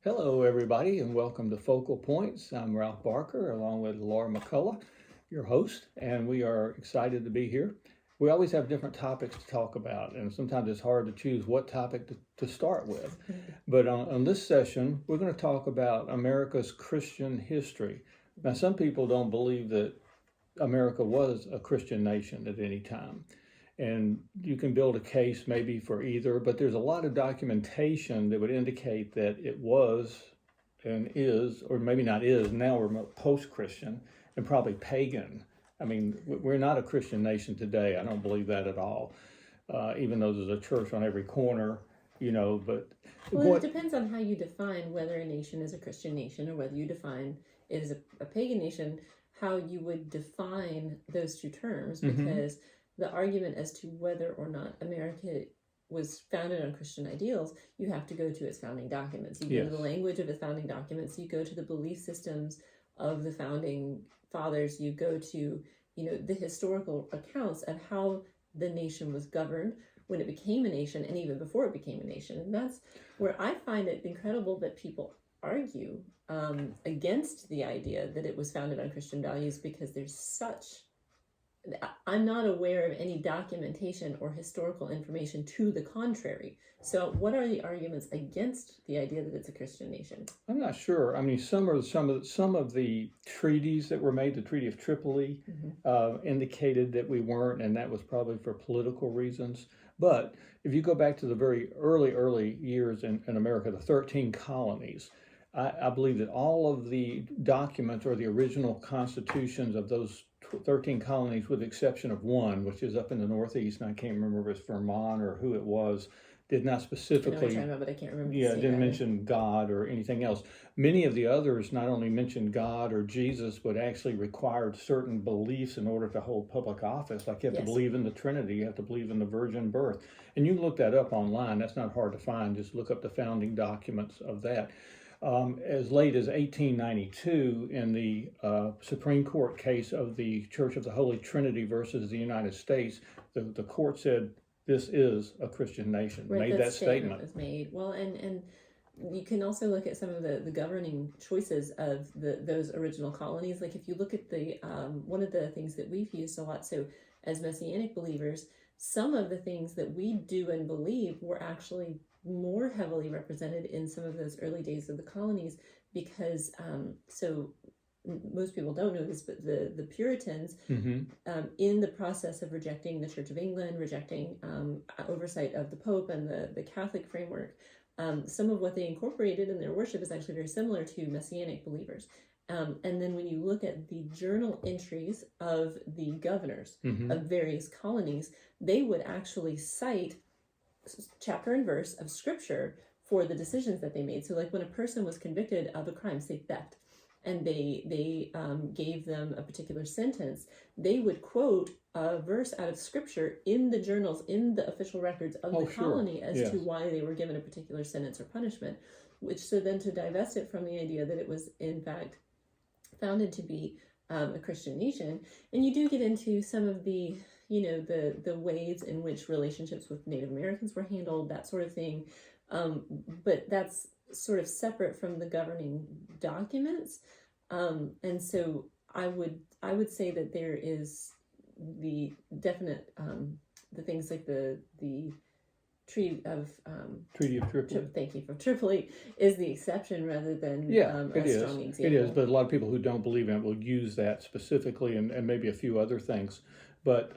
Hello, everybody, and welcome to Focal Points. I'm Ralph Barker, along with Laura McCullough, your host, and we are excited to be here. We always have different topics to talk about, and sometimes it's hard to choose what topic to start with. But on this session, we're going to talk about America's Christian history. Now, some people don't believe that America was a Christian nation at any time. And you can build a case maybe for either, but there's a lot of documentation that would indicate that it was and is, or maybe not is, now we're post-Christian and probably pagan. I mean, we're not a Christian nation today. I don't believe that at all, even though there's a church on every corner, but... Well, it depends on how you define whether a nation is a Christian nation or whether you define it as a pagan nation, how you would define those two terms, because the argument as to whether or not America was founded on Christian ideals, you have to go to its founding documents. You go to the language of its founding documents. You go to the belief systems of the founding fathers. You go to, the historical accounts of how the nation was governed when it became a nation and even before it became a nation. And that's where I find it incredible that people argue against the idea that it was founded on Christian values, because I'm not aware of any documentation or historical information to the contrary. So what are the arguments against the idea that it's a Christian nation? I'm not sure. I mean, some of the treaties that were made, the Treaty of Tripoli, indicated that we weren't, and that was probably for political reasons. But if you go back to the very early years in America, the 13 colonies, I believe that all of the documents or the original constitutions of those 13 colonies, with the exception of one, which is up in the Northeast, and I can't remember if it's Vermont or who it was, did not specifically, but I can't remember. Didn't mention God or anything else. Many of the others not only mentioned God or Jesus, but actually required certain beliefs in order to hold public office. Like you have to believe in the Trinity, you have to believe in the virgin birth. And you can look that up online. That's not hard to find. Just look up the founding documents of that. As late as 1892, in the Supreme Court case of the Church of the Holy Trinity versus the United States, the court said this is a Christian nation. Right, made that statement. Was made. Well, and you can also look at some of the governing choices of those original colonies. Like if you look at the one of the things that we've used a lot, so as Messianic believers, some of the things that we do and believe were actually more heavily represented in some of those early days of the colonies, because so most people don't know this, but the Puritans, in the process of rejecting the Church of England, rejecting oversight of the Pope and the Catholic framework, some of what they incorporated in their worship is actually very similar to Messianic believers. And then when you look at the journal entries of the governors of various colonies, they would actually cite chapter and verse of scripture for the decisions that they made. So like when a person was convicted of a crime, say theft, and they gave them a particular sentence, they would quote a verse out of scripture in the journals, in the official records of the colony as to why they were given a particular sentence or punishment, which so then to divest it from the idea that it was in fact founded to be a Christian nation. And you do get into some of the the ways in which relationships with Native Americans were handled, that sort of thing. But that's sort of separate from the governing documents. And so I would say that there is the definite, the things like the Treaty of Tripoli. Thank you, for Tripoli is the exception rather than a strong example. It is, but a lot of people who don't believe in it will use that specifically and maybe a few other things. But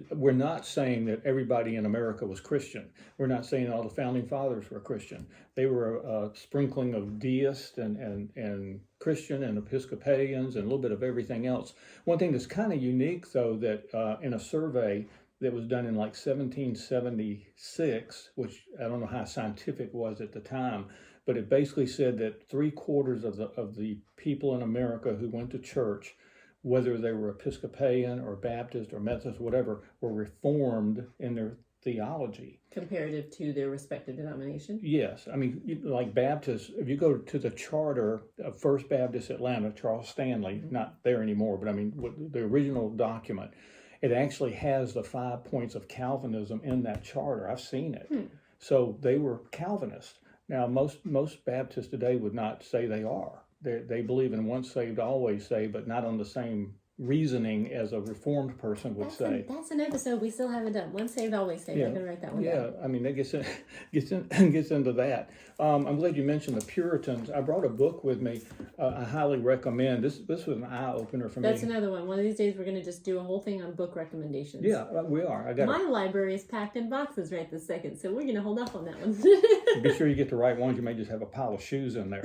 we're not saying that everybody in America was Christian. We're not saying all the founding fathers were Christian. They were a sprinkling of deists and Christian and Episcopalians and a little bit of everything else. One thing that's kind of unique, though, that in a survey that was done in like 1776, which I don't know how scientific it was at the time, but it basically said that 3/4 of the people in America who went to church, whether they were Episcopalian or Baptist or Methodist, whatever, were Reformed in their theology. Comparative to their respective denomination? Yes. I mean, like Baptists, if you go to the charter of First Baptist Atlanta, Charles Stanley, not there anymore, but I mean, the original document, it actually has the 5 points of Calvinism in that charter. I've seen it. So they were Calvinists. Now, most Baptists today would not say they are. They believe in once saved, always saved, but not on the same reasoning as a Reformed person would say. That's an episode we still haven't done. Once saved, always saved. Yeah. I'm going to write that one Yeah, down. I mean, that gets into that. I'm glad you mentioned the Puritans. I brought a book with me. I highly recommend. This was an eye opener for me. That's another one. One of these days, we're going to just do a whole thing on book recommendations. Yeah, we are. My library is packed in boxes right this second, so we're going to hold off on that one. Be sure you get the right ones. You may just have a pile of shoes in there.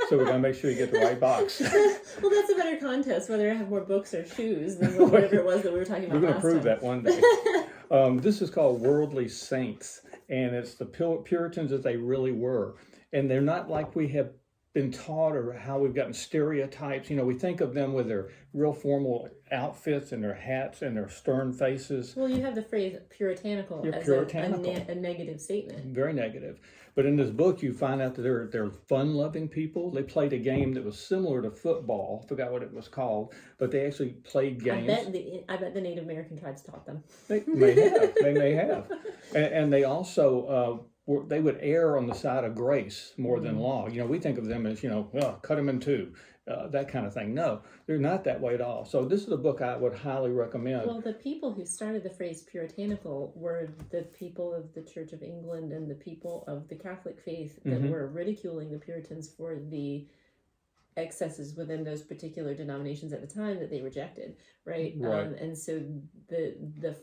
So we're going to make sure you get the right box. Well, that's a better contest, whether I have more books or shoes than whatever it was that we were talking about We're going to prove time. that one day. This is called Worldly Saints, and it's the Puritans as they really were. And they're not like we have been taught or how we've gotten stereotypes. You know, we think of them with their real formal outfits and their hats and their stern faces. Well, you have the phrase puritanical as a negative statement. Very negative. But in this book, you find out that they're fun-loving people. They played a game that was similar to football. I forgot what it was called, but they actually played games. I bet the Native American tribes taught them. They may have. They may have. And they also they would err on the side of grace more than law. You know, we think of them as, cut them in two, that kind of thing. No, they're not that way at all. So this is a book I would highly recommend. Well, the people who started the phrase puritanical were the people of the Church of England and the people of the Catholic faith that were ridiculing the Puritans for the excesses within those particular denominations at the time that they rejected, right? And so the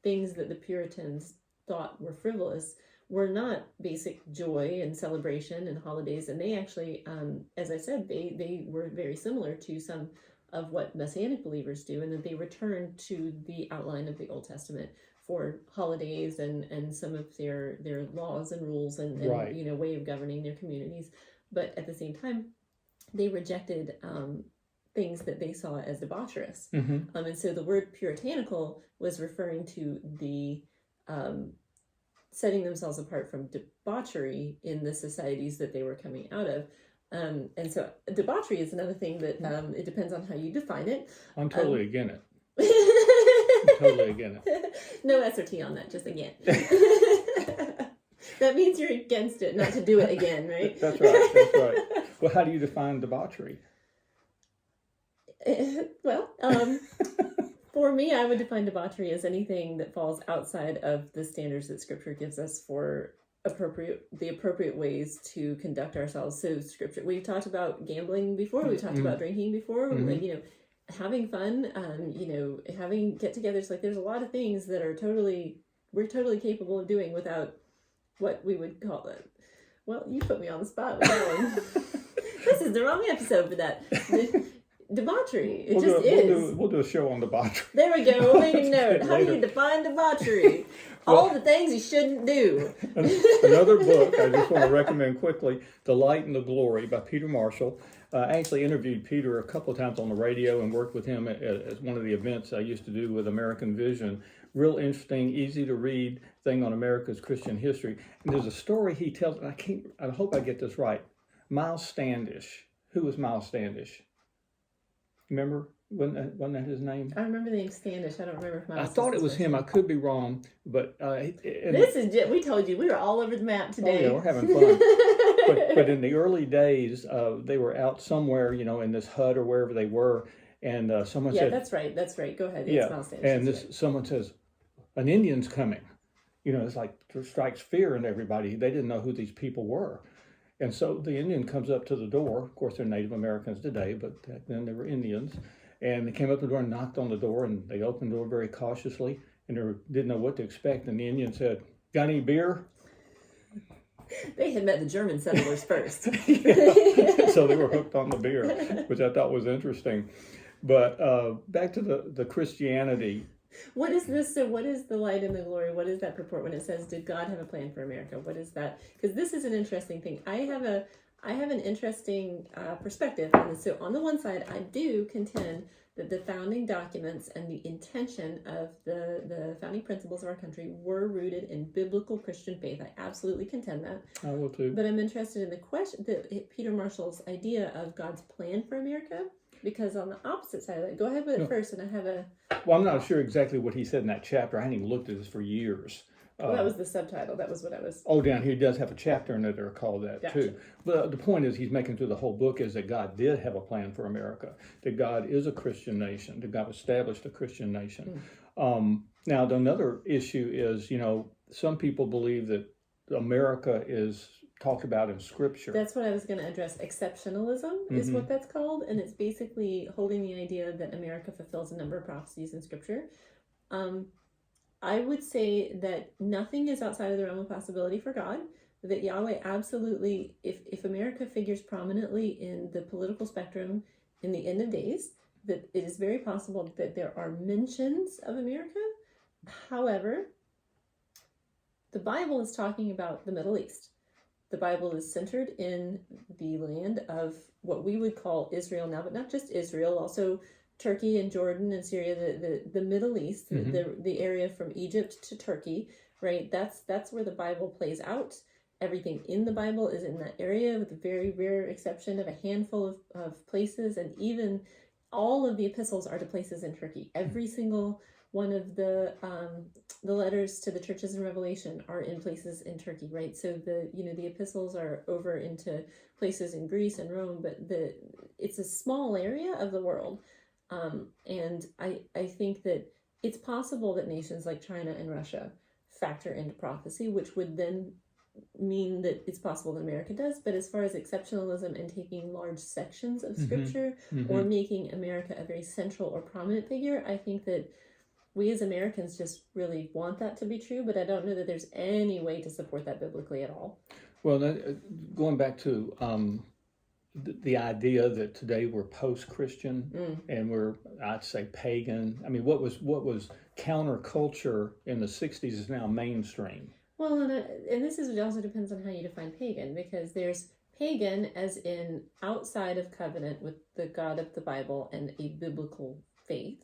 things that the Puritans thought were frivolous were not basic joy and celebration and holidays, and they actually, as I said, they were very similar to some of what Messianic believers do, and that they return to the outline of the Old Testament for holidays and some of their laws and rules and way of governing their communities. But at the same time, they rejected things that they saw as debaucherous. And so the word puritanical was referring to the setting themselves apart from debauchery in the societies that they were coming out of. And so debauchery is another thing that it depends on how you define it. I'm totally against it. I'm totally against it. No SRT on that, just again. That means you're against it, not to do it again, right? That's right. Well, how do you define debauchery? For me, I would define debauchery as anything that falls outside of the standards that Scripture gives us for the appropriate ways to conduct ourselves. So Scripture, we've talked about gambling before, we've talked about drinking before, having fun, having get-togethers. Like, there's a lot of things that we're totally capable of doing without what we would call it. Well, you put me on the spot with that one. This is the wrong episode for that. Debauchery. We'll do a show on debauchery. There we go. We'll make a note. How do you define debauchery? All the things you shouldn't do. Another book I just want to recommend quickly, The Light and the Glory by Peter Marshall. I actually interviewed Peter a couple of times on the radio and worked with him at one of the events I used to do with American Vision. Real interesting, easy to read thing on America's Christian history. And there's a story he tells, and I hope I get this right. Miles Standish. Who was Miles Standish? Remember? Wasn't that his name? I remember the name Standish. I don't remember if Miles. I thought it was him. I could be wrong, but we told you we were all over the map today. Oh yeah, we're having fun. but in the early days, they were out somewhere, in this hut or wherever they were, and someone said, "Yeah, that's right. Go ahead." Yeah, it's Miles Standish, and someone says, "An Indian's coming." It's like it strikes fear in everybody. They didn't know who these people were. And so the Indian comes up to the door. Of course, they're Native Americans today, but back then they were Indians. And they came up to the door and knocked on the door, and they opened the door very cautiously, and they didn't know what to expect. And the Indian said, "Got any beer?" They had met the German settlers first. So they were hooked on the beer, which I thought was interesting. But back to the Christianity. What is this? So what is the light and the glory? What does that purport when it says, did God have a plan for America? What is that? Because this is an interesting thing. I have an interesting perspective on this. So on the one side, I do contend that the founding documents and the intention of the founding principles of our country were rooted in biblical Christian faith. I absolutely contend that. I will too. But I'm interested in the question, Peter Marshall's idea of God's plan for America. Because on the opposite side of that, go ahead with it first, and I have a... Well, I'm not sure exactly what he said in that chapter. I hadn't even looked at this for years. Well, that was the subtitle. That was what I was. Oh, down here he does have a chapter in it that are called that Gotcha. too. But the point is he's making through the whole book is that God did have a plan for America, that God is a Christian nation, that God established a Christian nation. Now, another issue is, some people believe that America is talked about in Scripture. That's what I was going to address. Exceptionalism is what that's called, and it's basically holding the idea that America fulfills a number of prophecies in Scripture. I would say that nothing is outside of the realm of possibility for God, that Yahweh absolutely, if America figures prominently in the political spectrum in the end of days, that it is very possible that there are mentions of America. However, the Bible is talking about the Middle East. The Bible is centered in the land of what we would call Israel now, but not just Israel, also Turkey and Jordan and Syria, the Middle East, the area from Egypt to Turkey, right? That's where the Bible plays out. Everything in the Bible is in that area, with a very rare exception of a handful of places, and even all of the epistles are to places in Turkey. Every single one of the letters to the churches in Revelation are in places in Turkey, right? So the epistles are over into places in Greece and Rome, but it's a small area of the world. And I think that it's possible that nations like China and Russia factor into prophecy, which would then mean that it's possible that America does. But as far as exceptionalism and taking large sections of Scripture or making America a very central or prominent figure, I think that we as Americans just really want that to be true, but I don't know that there's any way to support that biblically at all. Well, going back to the idea that today we're post-Christian and we're, I'd say, pagan. I mean, what was counterculture in the 60s is now mainstream. Well, and this also depends on how you define pagan, because there's pagan as in outside of covenant with the God of the Bible and a biblical faith.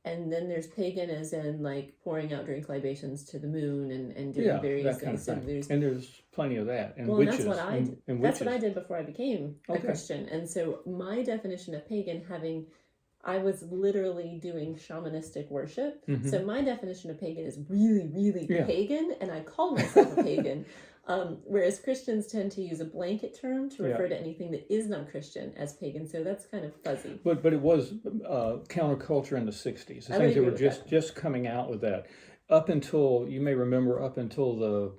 And then there's pagan as in like pouring out drink libations to the moon and doing various things. Kind of thing. And there's plenty of that. And witches, that's what I did before I became a Christian. And so my definition of pagan, I was literally doing shamanistic worship. So my definition of pagan is really, really pagan, and I call myself a pagan. Whereas Christians tend to use a blanket term to refer to anything that is not Christian as pagan. So that's kind of fuzzy. But it was counterculture in the 60s. The things that were just coming out with that. Up until, you may remember, up until the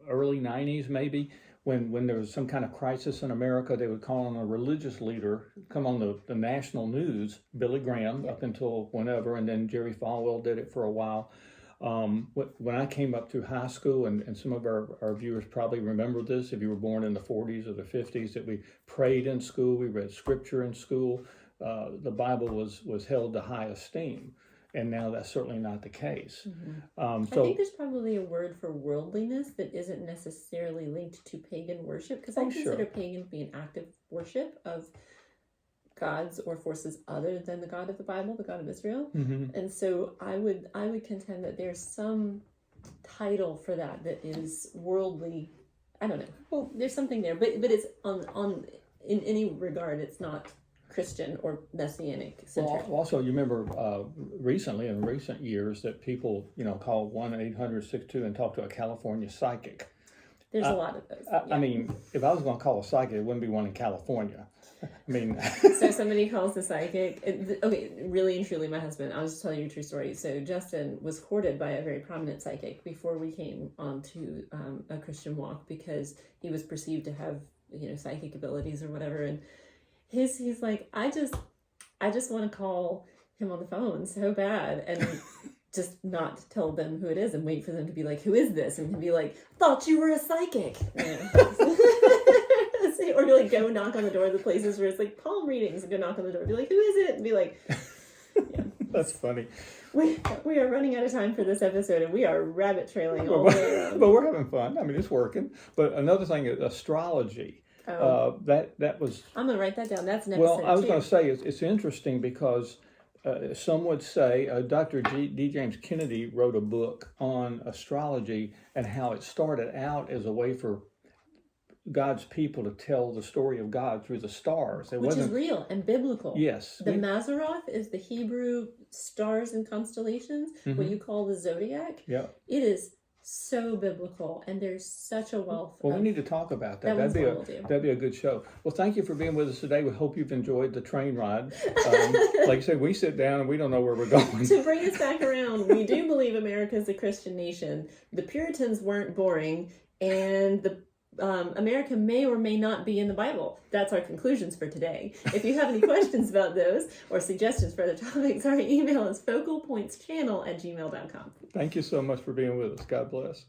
early 90s maybe, when there was some kind of crisis in America, they would call on a religious leader, come on the national news, Billy Graham, up until whenever, and then Jerry Falwell did it for a while. When I came up through high school, and some of our viewers probably remember this, if you were born in the 40s or the 50s, that we prayed in school, we read scripture in school, the Bible was held to high esteem. And now that's certainly not the case. I think there's probably a word for worldliness that isn't necessarily linked to pagan worship, because I consider pagan to be an active worship of gods or forces other than the God of the Bible, the God of Israel. And so I would contend that there's some title for that is worldly. I don't know. Well, there's something there, but it's on in any regard, it's not Christian or Messianic centered. Well, also, you remember recently, in recent years, that people, call 1-800-62 and talk to a California psychic. There's a lot of those. I mean, if I was going to call a psychic, it wouldn't be one in California. I mean, so somebody calls the psychic. Okay, really and truly, my husband. I'll just tell you a true story. So Justin was courted by a very prominent psychic before we came onto a Christian walk, because he was perceived to have psychic abilities or whatever. And he's like, I just want to call him on the phone so bad and just not tell them who it is and wait for them to be like, who is this? And he'd be like, thought you were a psychic. Or be like, go knock on the door of the places where it's like palm readings, and go knock on the door and be like, who is it? And be like, That's funny. We are running out of time for this episode, and we are rabbit trailing all the way around. But we're having fun. I mean, it's working. But another thing is astrology. That was. I'm going to write that down. That's an episode. Well, I was going to say it's interesting because some would say Dr. D. James Kennedy wrote a book on astrology and how it started out as a way for God's people to tell the story of God through the stars. Which is real and biblical. Yes. The Mazzaroth is the Hebrew stars and constellations, what you call the zodiac. Yeah. It is so biblical, and there's such a wealth. Well, we need to talk about that. That That'd be a good show. Well, thank you for being with us today. We hope you've enjoyed the train ride. Like I said, we sit down and we don't know where we're going. To bring us back around, we do believe America is a Christian nation. The Puritans weren't boring, and the America may or may not be in the Bible. That's our conclusions for today. If you have any questions about those or suggestions for other topics, our email is focalpointschannel@gmail.com. Thank you so much for being with us. God bless.